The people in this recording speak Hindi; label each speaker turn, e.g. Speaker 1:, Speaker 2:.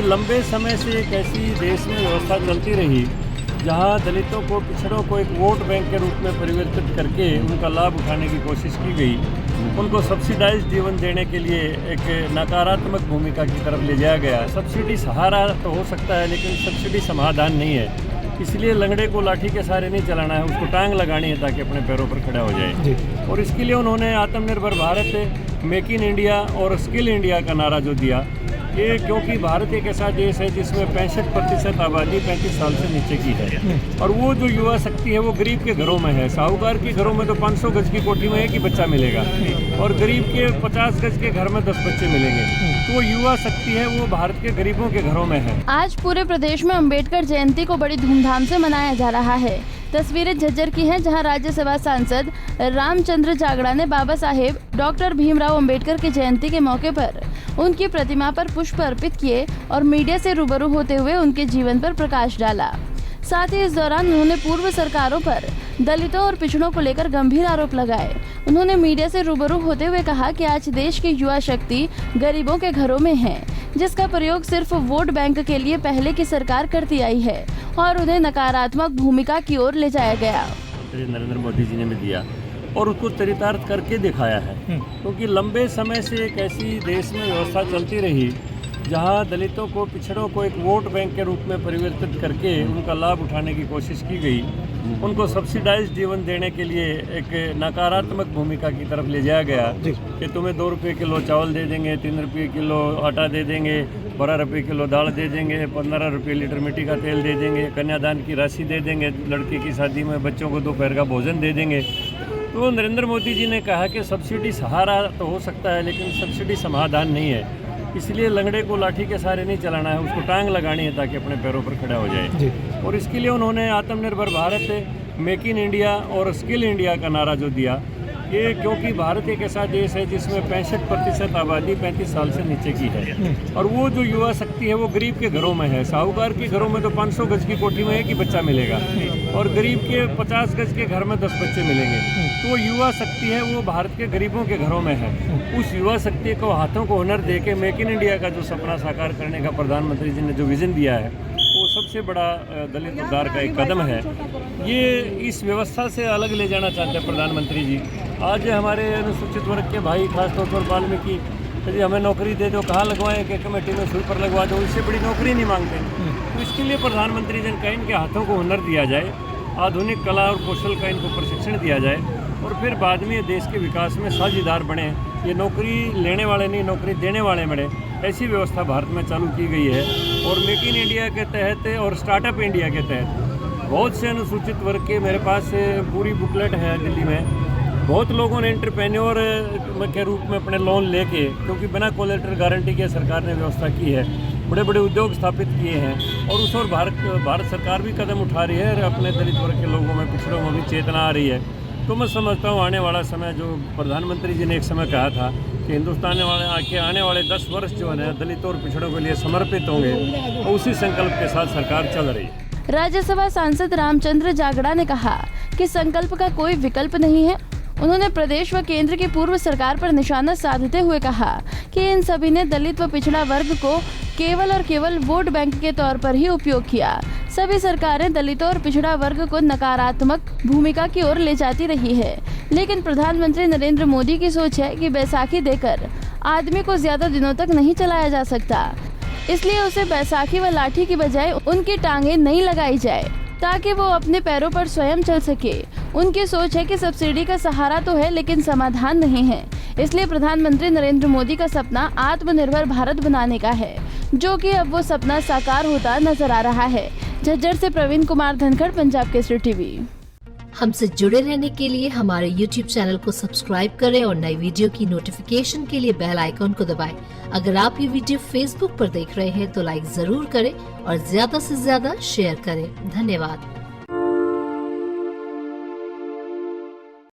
Speaker 1: लंबे समय से एक ऐसी देश में व्यवस्था चलती रही जहां दलितों को, पिछड़ों को एक वोट बैंक के रूप में परिवर्तित करके उनका लाभ उठाने की कोशिश की गई। उनको सब्सिडाइज जीवन देने के लिए एक नकारात्मक भूमिका की तरफ ले जाया गया। सब्सिडी सहारा तो हो सकता है, लेकिन सब्सिडी समाधान नहीं है। इसलिए लंगड़े को लाठी के सहारे नहीं चलाना है, उसको टांग लगानी है ताकि अपने पैरों पर खड़ा हो जाए। और इसके लिए उन्होंने आत्मनिर्भर भारत, मेक इन इंडिया और स्किल इंडिया का नारा जो दिया, ये क्योंकि भारत एक ऐसा देश है जिसमें 65% आबादी 35 साल से नीचे की है। और वो जो युवा शक्ति है वो गरीब के घरों में है। साहूकार के घरों में तो 500 गज की कोठी में एक ही बच्चा मिलेगा और गरीब के 50 गज के घर में 10 बच्चे मिलेंगे। तो वो युवा शक्ति है वो भारत के गरीबों के घरों में है।
Speaker 2: आज पूरे प्रदेश में अंबेडकर जयंती को बड़ी धूमधाम से मनाया जा रहा है। तस्वीरें झज्जर की हैं, जहां राज्यसभा सांसद रामचंद्र जागड़ा ने बाबा साहेब डॉक्टर भीमराव अंबेडकर की जयंती के मौके पर उनकी प्रतिमा पर पुष्प अर्पित किए और मीडिया से रूबरू होते हुए उनके जीवन पर प्रकाश डाला। साथ ही इस दौरान उन्होंने पूर्व सरकारों पर दलितों और पिछड़ों को लेकर गंभीर आरोप लगाए। उन्होंने मीडिया से रूबरू होते हुए कहा कि आज देश की युवा शक्ति गरीबों के घरों में है, जिसका प्रयोग सिर्फ वोट बैंक के लिए पहले की सरकार करती आई है और उन्हें नकारात्मक भूमिका की ओर ले जाया गया।
Speaker 1: नरेंद्र मोदी जी ने भी दिया और उसको चरितार्थ करके दिखाया है, क्योंकि लंबे समय से एक ऐसी देश में व्यवस्था चलती रही जहां दलितों को, पिछड़ों को एक वोट बैंक के रूप में परिवर्तित करके उनका लाभ उठाने की कोशिश की गई। उनको सब्सिडाइज जीवन देने के लिए एक नकारात्मक भूमिका की तरफ ले जाया गया कि तुम्हें 2 रुपये किलो चावल दे देंगे, 3 रुपये किलो आटा दे देंगे, 12 रुपये किलो दाल दे देंगे, 15 रुपये लीटर मिट्टी का तेल दे देंगे, कन्यादान की राशि दे देंगे, लड़की की शादी में बच्चों को दोपहर का भोजन दे देंगे। तो नरेंद्र मोदी जी ने कहा कि सब्सिडी सहारा तो हो सकता है, लेकिन सब्सिडी समाधान नहीं है। इसलिए लंगड़े को लाठी के सहारे नहीं चलाना है, उसको टांग लगानी है ताकि अपने पैरों पर खड़ा हो जाए। और इसके लिए उन्होंने आत्मनिर्भर भारत, मेक इन इंडिया और स्किल इंडिया का नारा जो दिया, ये क्योंकि भारत एक ऐसा देश है जिसमें 65% आबादी 35 साल से नीचे की है। और वो जो युवा शक्ति है वो गरीब के घरों में है। साहूकार के घरों में तो 500 गज की कोठी में एक ही बच्चा मिलेगा और गरीब के 50 गज के घर में 10 बच्चे मिलेंगे। तो वो युवा शक्ति है वो भारत के गरीबों के घरों में है। उस युवा शक्ति को हाथों को हुनर दे के मेक इन इंडिया का जो सपना साकार करने का प्रधानमंत्री जी ने जो विजन दिया है, वो सबसे बड़ा दलित उद्धार का एक कदम है। ये इस व्यवस्था से अलग ले जाना चाहते हैं प्रधानमंत्री जी। आज हमारे अनुसूचित वर्ग के भाई, खासतौर पर वाल्मीकि जी, हमें नौकरी दे दो, कहाँ लगवाएं कि कमेटी में स्वीपर लगवा दो, इससे बड़ी नौकरी नहीं मांगते। तो इसके लिए प्रधानमंत्री जी ने कहा इनके हाथों को हुनर दिया जाए, आधुनिक कला और कौशल का इनको प्रशिक्षण दिया जाए और फिर बाद में देश के विकास में साझेदार बने। ये नौकरी लेने वाले नहीं, नौकरी देने वाले बने। ऐसी व्यवस्था भारत में चालू की गई है। और मेक इन इंडिया के तहत और स्टार्टअप इंडिया के तहत बहुत से अनुसूचित वर्ग के, मेरे पास पूरी बुकलेट है दिल्ली में, बहुत लोगों ने एंटरप्रेन्योर के रूप में अपने लोन लेके, क्योंकि बिना कोलेटरल गारंटी के सरकार ने व्यवस्था की है, बड़े बड़े उद्योग स्थापित किए हैं। और उस और भारत सरकार भी कदम उठा रही है, अपने दलित वर्ग के लोगों में, पिछड़ों में भी चेतना आ रही है। तो मैं समझता हूँ आने वाला समय, जो प्रधानमंत्री जी ने एक समय कहा था कि हिंदुस्तान के आने वाले 10 वर्ष जो है दलितों और पिछड़ों के लिए समर्पित होंगे, और उसी संकल्प के साथ सरकार चल रही है।
Speaker 2: राज्यसभा सांसद रामचंद्र जागड़ा ने कहा कि संकल्प का कोई विकल्प नहीं है। उन्होंने प्रदेश व केंद्र की पूर्व सरकार पर निशाना साधते हुए कहा कि इन सभी ने दलित व पिछड़ा वर्ग को केवल और केवल वोट बैंक के तौर पर ही उपयोग किया। सभी सरकारें दलितों और पिछड़ा वर्ग को नकारात्मक भूमिका की ओर ले जाती रही है, लेकिन प्रधानमंत्री नरेंद्र मोदी की सोच है कि बैसाखी देकर आदमी को ज्यादा दिनों तक नहीं चलाया जा सकता, इसलिए उसे बैसाखी व लाठी की बजाय उनकी टांगे नहीं लगाई जाए ताकि वो अपने पैरों पर स्वयं चल सके। उनकी सोच है कि सब्सिडी का सहारा तो है, लेकिन समाधान नहीं है। इसलिए प्रधानमंत्री नरेंद्र मोदी का सपना आत्मनिर्भर भारत बनाने का है, जो कि अब वो सपना साकार होता नजर आ रहा है। झज्जर से प्रवीण कुमार धनखड़, पंजाब केसरी टीवी।
Speaker 3: हमसे जुड़े रहने के लिए हमारे YouTube चैनल को सब्सक्राइब करें और नई वीडियो की नोटिफिकेशन के लिए बेल आइकॉन को दबाएं। अगर आप ये वीडियो Facebook पर देख रहे हैं तो लाइक जरूर करें और ज्यादा से ज्यादा शेयर करें। धन्यवाद।